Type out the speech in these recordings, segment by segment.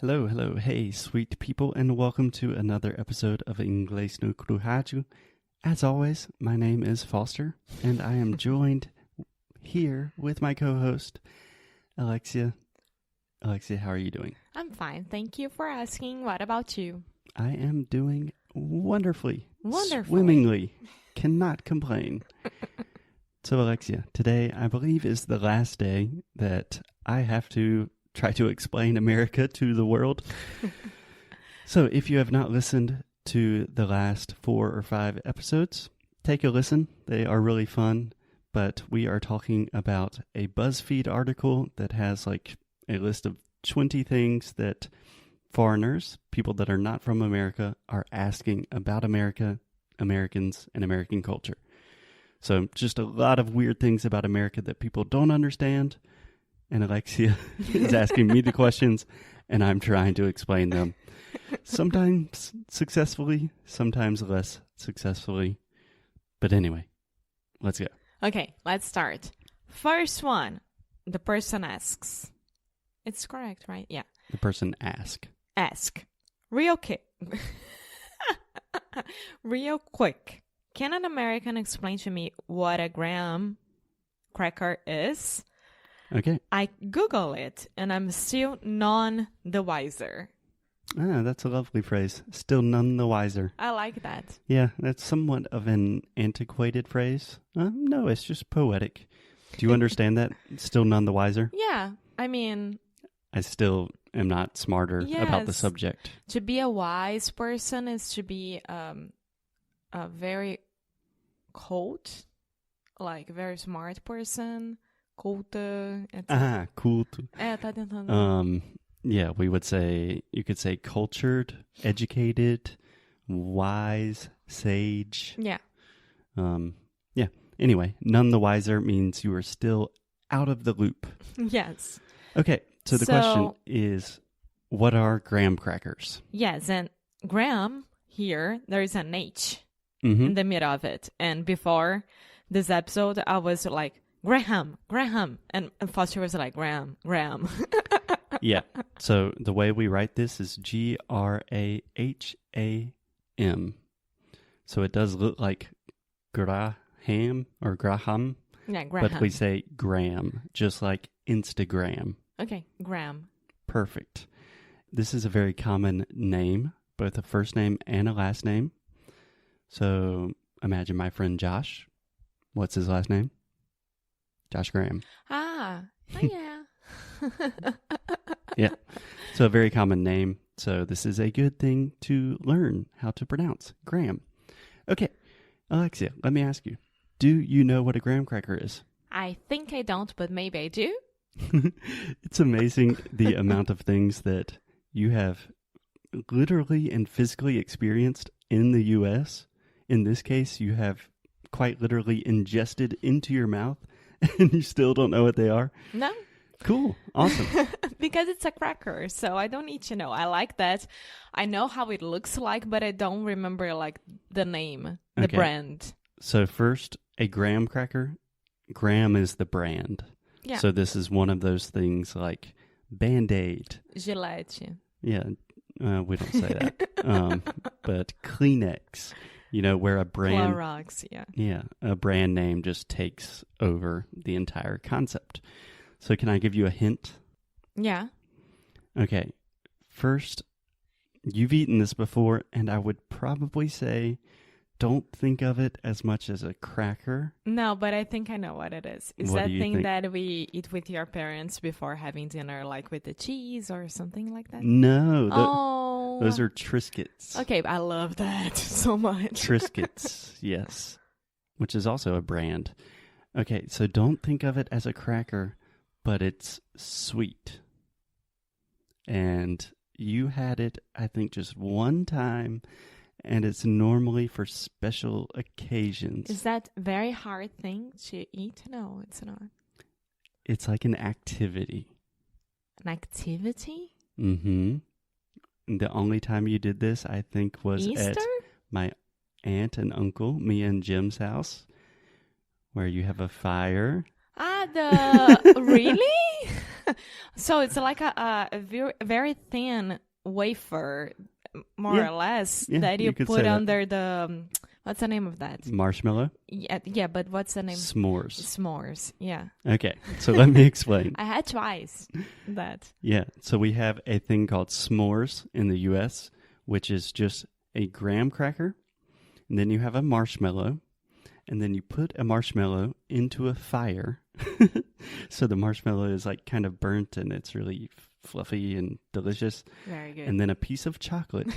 Hello, hello, hey, sweet people, and welcome to another episode of Inglês no Rádio. As always, my name is Foster, and I am joined here with my co-host, Alexia. Alexia, how are you doing? I'm fine. Thank you for asking. What about you? I am doing wonderfully. Wonderfully. Swimmingly. Cannot complain. So, Alexia, today I believe is the last day that I have to try to explain America to the world. So if you have not listened to the last 4 or 5 episodes, take a listen. They are really fun, but we are talking about a BuzzFeed article that has like a list of 20 things that foreigners, people that are not from America, are asking about America, Americans, and American culture. So just a lot of weird things about America that people don't understand. And Alexia is asking me the questions, and I'm trying to explain them. Sometimes successfully, sometimes less successfully. But anyway, let's go. Okay, let's start. First one, the person asks. It's correct, right? Yeah. The person ask. Real quick. Real quick. Can an American explain to me what a graham cracker is? Okay. I Google it, and I'm still none the wiser. Ah, that's a lovely phrase. Still none the wiser. I like that. Yeah, that's somewhat of an antiquated phrase. No, it's just poetic. Do you understand that? Still none the wiser? Yeah, I mean... I still am not smarter about the subject. To be a wise person is to be a very cold, like very smart person... Culta, etc. Culto. Tá tentando. Yeah, we would say, you could say cultured, educated, wise, sage. Yeah. Yeah. Anyway, none the wiser means you are still out of the loop. Yes. Okay, so the question is, what are graham crackers? Yes, and graham, here, there is an H in the middle of it. And before this episode, I was like, Graham, and Foster was like, Graham. Yeah, so the way we write this is Graham. So it does look like Graham or Graham. Yeah, Graham. But we say Graham, just like Instagram. Okay, Graham. Perfect. This is a very common name, both a first name and a last name. So imagine my friend Josh. What's his last name? Josh Graham. Oh yeah. Yeah. So a very common name. So this is a good thing to learn how to pronounce. Graham. Okay. Alexia, let me ask you. Do you know what a graham cracker is? I think I don't, but maybe I do. It's amazing the amount of things that you have literally and physically experienced in the U.S. In this case, you have quite literally ingested into your mouth. And you still don't know what they are? No. Cool. Awesome. Because it's a cracker, so I don't need to know. I like that. I know how it looks like, but I don't remember like the name, the brand. So first, a graham cracker. Graham is the brand. Yeah. So this is one of those things like Band-Aid. Gillette. Yeah. We don't say that. But Kleenex. You know, where a brand... Clorox, yeah. Yeah, a brand name just takes over the entire concept. So can I give you a hint? Yeah. Okay. First, you've eaten this before, and I would probably say don't think of it as much as a cracker. No, but I think I know what it is. Is What that do you thing think? that we eat with your parents before having dinner, like with the cheese or something like that? No. Those are Triscuits. Okay, I love that so much. Triscuits, yes. Which is also a brand. Okay, so don't think of it as a cracker, but it's sweet. And you had it, I think, just one time, and it's normally for special occasions. Is that a very hard thing to eat? No, it's not. It's like an activity. An activity? Mm-hmm. The only time you did this, I think, was Easter? at my aunt and uncle, me and Jim's house, where you have a fire. Really? So it's like a very thin wafer, more or less, that you put under the... What's the name of that? Marshmallow? Yeah, but what's the name? S'mores. S'mores, yeah. Okay, so let me explain. I had twice that. Yeah, so we have a thing called s'mores in the U.S., which is just a graham cracker, and then you have a marshmallow, and then you put a marshmallow into a fire. So the marshmallow is like kind of burnt, and it's really fluffy and delicious. Very good. And then a piece of chocolate,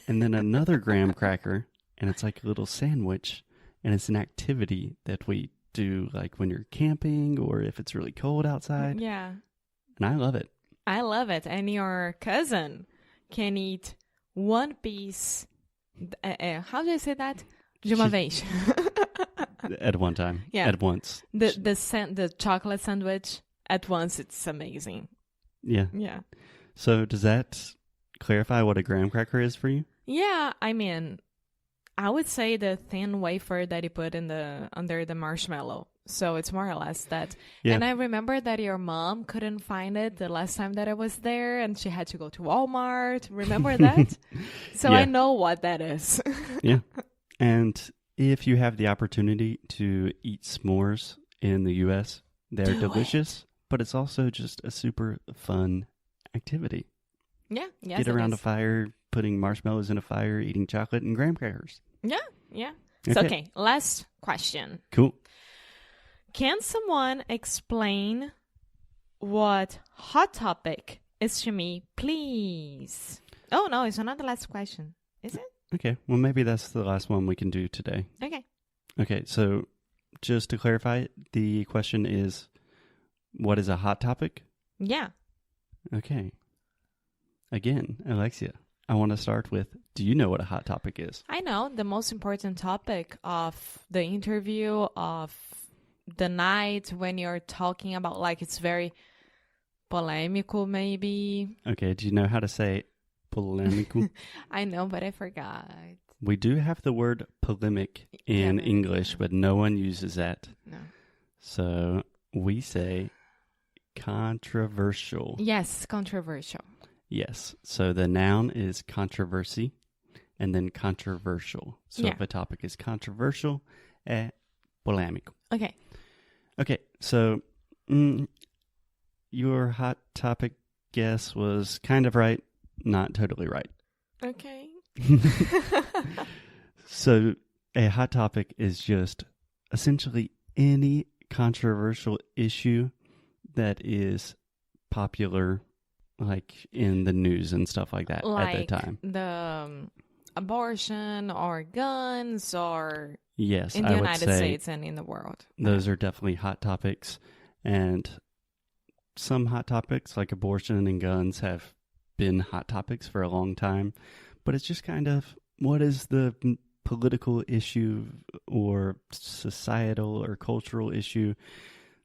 and then another graham cracker, and it's like a little sandwich, and it's an activity that we do like when you're camping or if it's really cold outside. Yeah. And I love it. I love it. And your cousin can eat one piece. How do you say that? De uma vez. At one time. Yeah. At once. The chocolate sandwich at once. It's amazing. Yeah. Yeah. So does that clarify what a graham cracker is for you? Yeah. I mean, I would say the thin wafer that you put under the marshmallow. So it's more or less that. Yeah. And I remember that your mom couldn't find it the last time that I was there, and she had to go to Walmart. Remember that? So yeah. I know what that is. Yeah. And if you have the opportunity to eat s'mores in the U.S., they're delicious, but it's also just a super fun activity. Yeah. Yes, get around a fire, putting marshmallows in a fire, eating chocolate and graham crackers. Yeah. Okay. So, okay, last question. Cool. Can someone explain what hot topic is to me, please? Oh, no, it's not the last question. Is it? Okay, well, maybe that's the last one we can do today. Okay, so just to clarify, the question is, what is a hot topic? Yeah. Okay. Again, Alexia, I want to start with, do you know what a hot topic is? I know. The most important topic of the interview, of the night, when you're talking about, like, it's very polêmico, maybe. Okay, do you know how to say polêmico? I know, but I forgot. We do have the word polemic in English, but no one uses that. No. So we say controversial. Yes, controversial. Yes. So the noun is controversy and then controversial. So if a topic is controversial, polêmico. Okay. So your hot topic guess was kind of right, not totally right. Okay. So a hot topic is just essentially any controversial issue that is popular, like in the news and stuff like that at the time. The abortion or guns or yes, in the United States and in the world. Those are definitely hot topics. And some hot topics like abortion and guns have been hot topics for a long time. But it's just kind of, what is the political issue or societal or cultural issue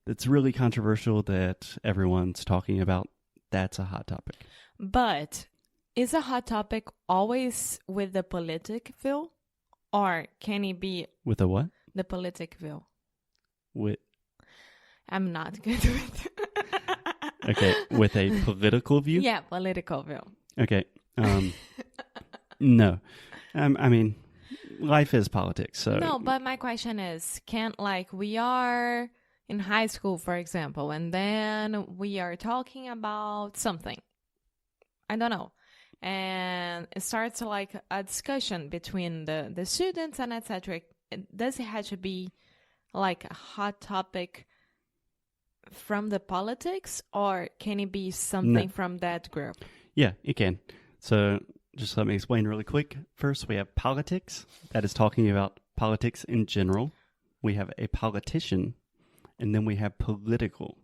that's really controversial that everyone's talking about? That's a hot topic. But is a hot topic always with the politic view? Or can it be... With a what? The politic view. With... I'm not good with Okay, with a political view? Yeah, political view. Okay. No. I mean, life is politics, so... No, but my question is, can't, like, we are in high school, for example, and then we are talking about something. I don't know. And it starts, like, a discussion between the students and etc. Does it have to be, like, a hot topic from the politics, or can it be something from that group? Yeah, it can. So... just let me explain really quick. First, we have politics. That is talking about politics in general. We have a politician, and then we have political.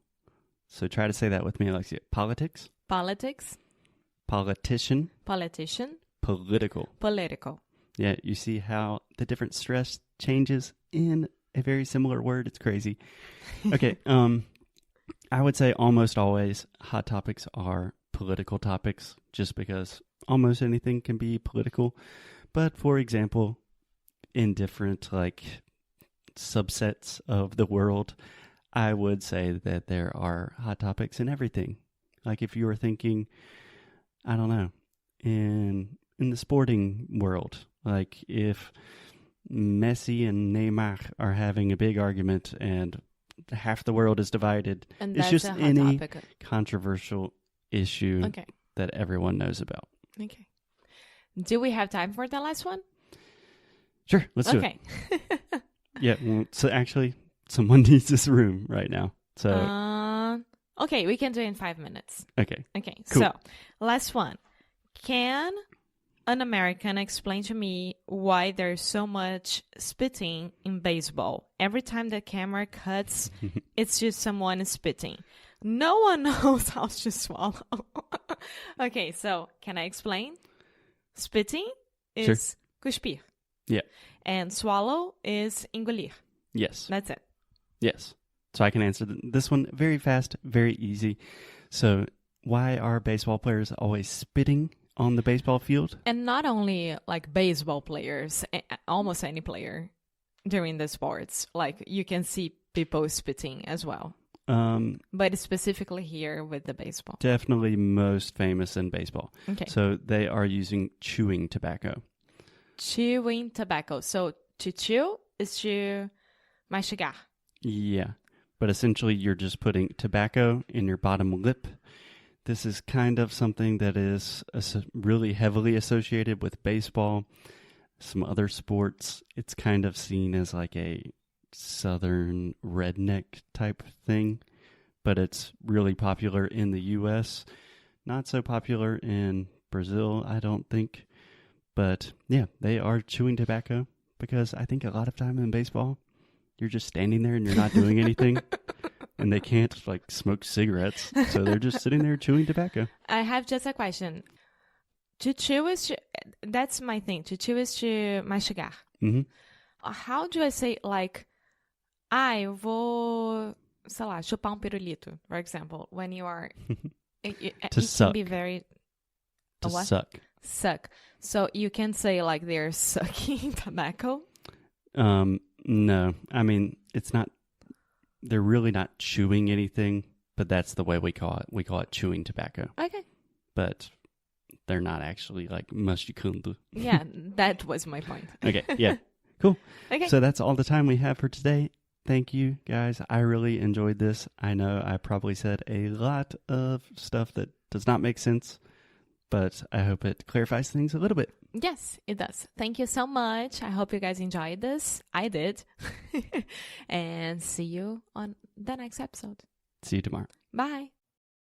So try to say that with me, Alexia. Politics. Politics. Politician. Politician. Political. Political. Yeah, you see how the different stress changes in a very similar word? It's crazy. Okay, I would say almost always hot topics are political topics, just because almost anything can be political. But for example, in different like subsets of the world, I would say that there are hot topics in everything. Like if you were thinking, I don't know, in the sporting world, like if Messi and Neymar are having a big argument and half the world is divided, And it's that's just a hot any topic. controversial issue Okay. that everyone knows about. Okay. Do we have time for the last one? Sure, let's do it. Okay. Yeah, well, so actually, someone needs this room right now. So, Okay, we can do it in 5 minutes. okay. Okay, Cool. so last one. Can an American explain to me why there's so much spitting in baseball? Every time the camera cuts, it's just someone spitting. No one knows how to swallow. Okay, so can I explain? Spitting is cuspir. Yeah. And swallow is engolir. Yes. That's it. Yes. So I can answer this one very fast, very easy. So why are baseball players always spitting on the baseball field? And not only like baseball players, almost any player during the sports, like you can see people spitting as well. But specifically here with the baseball. Definitely most famous in baseball. Okay. So they are using chewing tobacco. Chewing tobacco. So to chew is to mastigar. Yeah. But essentially you're just putting tobacco in your bottom lip. This is kind of something that is really heavily associated with baseball. Some other sports, it's kind of seen as like a southern redneck type thing, but it's really popular in the U.S. Not so popular in Brazil, I don't think. But yeah, they are chewing tobacco because I think a lot of time in baseball, you're just standing there and you're not doing anything. And they can't like smoke cigarettes, so they're just sitting there chewing tobacco. I have just a question. To chew is to, that's my thing. To chew is to mastigar. Mm-hmm. How do I say like, eu vou, sei lá, chupar pirulito, for example, when you are, it suck. can be very, To what? suck. Suck. So you can say like they're sucking tobacco? No, I mean, it's not, they're really not chewing anything, but that's the way we call it. We call it chewing tobacco. Okay. But they're not actually like masticando. Yeah, that was my point. Okay, yeah, cool. Okay. So that's all the time we have for today. Thank you, guys. I really enjoyed this. I know I probably said a lot of stuff that does not make sense, but I hope it clarifies things a little bit. Yes, it does. Thank you so much. I hope you guys enjoyed this. I did. And see you on the next episode. See you tomorrow. Bye.